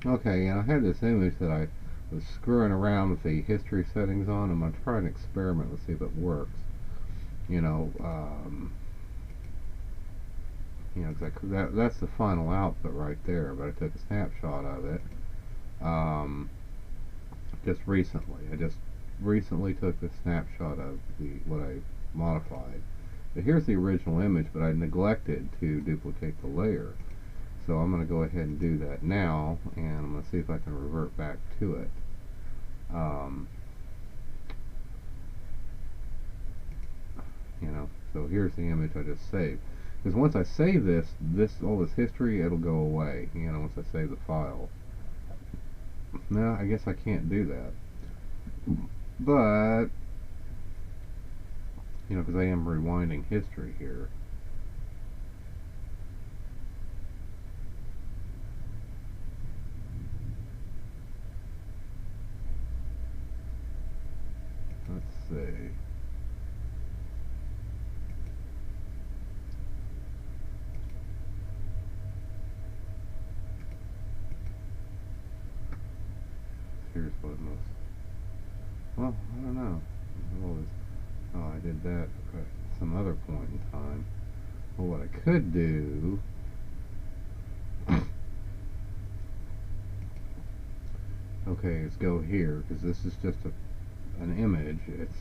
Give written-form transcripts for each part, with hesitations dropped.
Okay, and I had this image that I was screwing around with the history settings on. I'm going to try an experiment. Let's see if it works. You know, that's the final output right there. But I took a snapshot of it just recently. I just recently took a snapshot of what I modified. But here's the original image, but I neglected to duplicate the layer. So I'm going to go ahead and do that now, and I'm going to see if I can revert back to it. So here's the image I just saved. Because once I save all this history, it'll go away. Once I save the file. No, I guess I can't do that. But because I am rewinding history here. Let's see. Here's what most. Well, I don't know. Oh, I did that at some other point in time. Well, what I could do. Okay, let's go here, because this is just an image. It's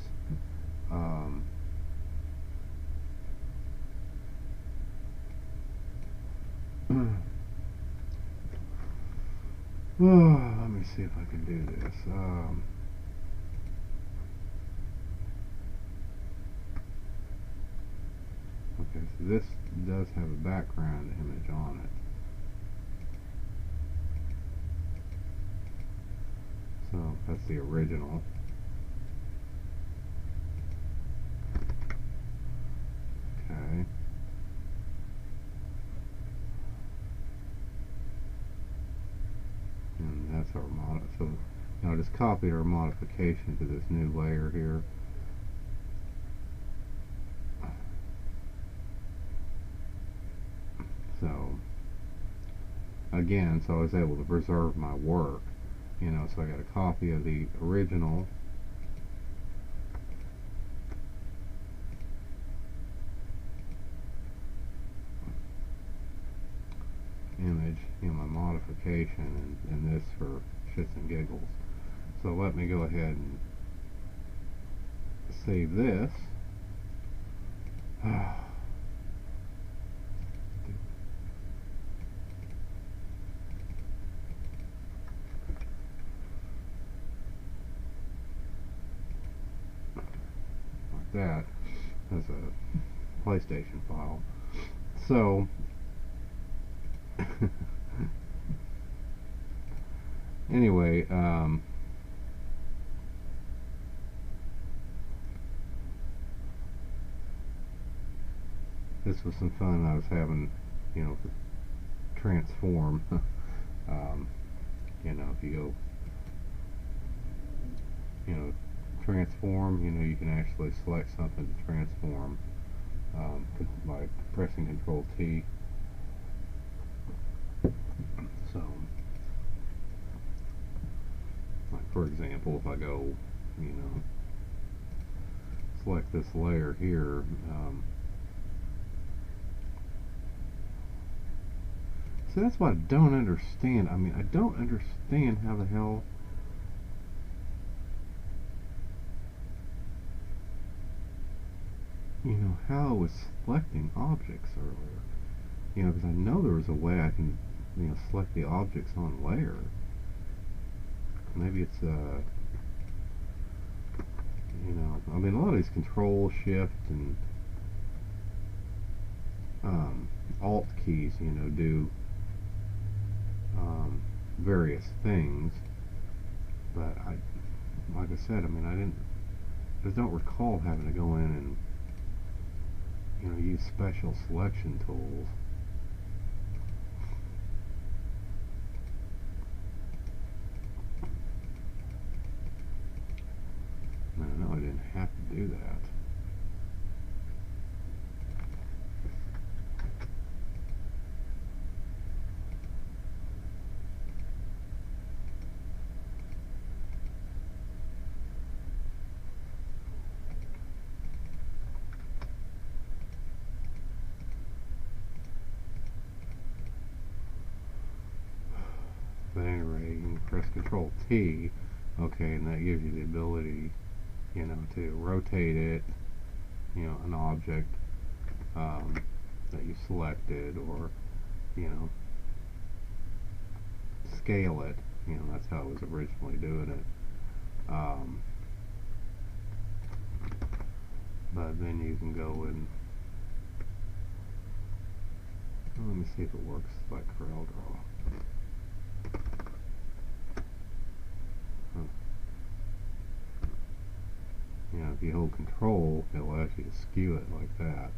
let me see if I can do this. Okay, so this does have a background image on it. So that's the original. Okay. And that's our mod. So now I just copied our modification to this new layer here. So again, so I was able to preserve my work. So I got a copy of the original. Image, my modification, and this for shits and giggles. So let me go ahead and save this. Like that as a PlayStation file. So anyway, this was some fun I was having, transform. If you go, transform, you can actually select something to transform by pressing Control T. So, like for example, if I go, select this layer here, so that's what I don't understand. I mean, I don't understand how the hell how I was selecting objects earlier. Because I know there was a way I can, select the objects on layer. Maybe it's I mean, a lot of these Control, Shift, and Alt keys, do various things. But like I said, I mean, I just don't recall having to go in and use special selection tools. No, I didn't have to do that. But anyway, you can press Control T, okay, and that gives you the ability, you know, to rotate it, you know, an object that you selected, or, you know, scale it. You know, that's how I was originally doing it. But then you can go and, well, let me see if it works like CorelDRAW. You know, if you hold Control, it will actually skew it like that.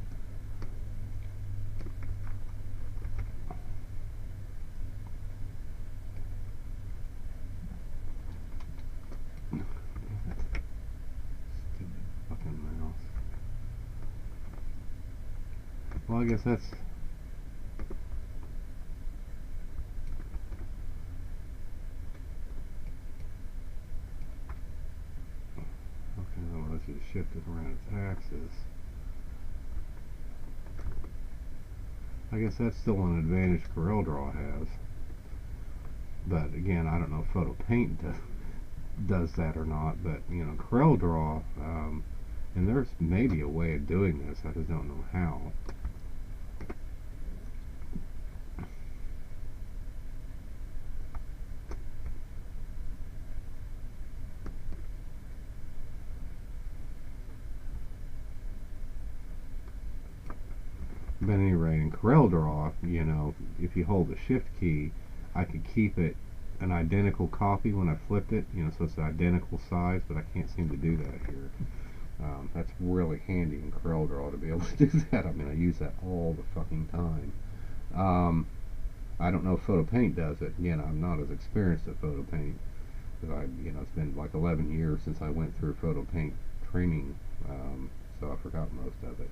Stupid fucking mouse. Well, I guess that's... Okay, now let's just shift it around its axis. I guess that's still an advantage CorelDRAW has. But again, I don't know if Photo Paint does that or not. But you know, CorelDRAW, and there's maybe a way of doing this. I just don't know how. But at any rate, in CorelDRAW, you know, if you hold the Shift key, I could keep it an identical copy when I flipped it, you know, so it's an identical size, but I can't seem to do that here. That's really handy in CorelDRAW to be able to do that. I mean, I use that all the fucking time. I don't know if Photo Paint does it. Again, I'm not as experienced at Photo Paint, because you know, it's been like 11 years since I went through Photo Paint training, so I forgot most of it.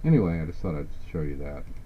Anyway, I just thought I'd show you that.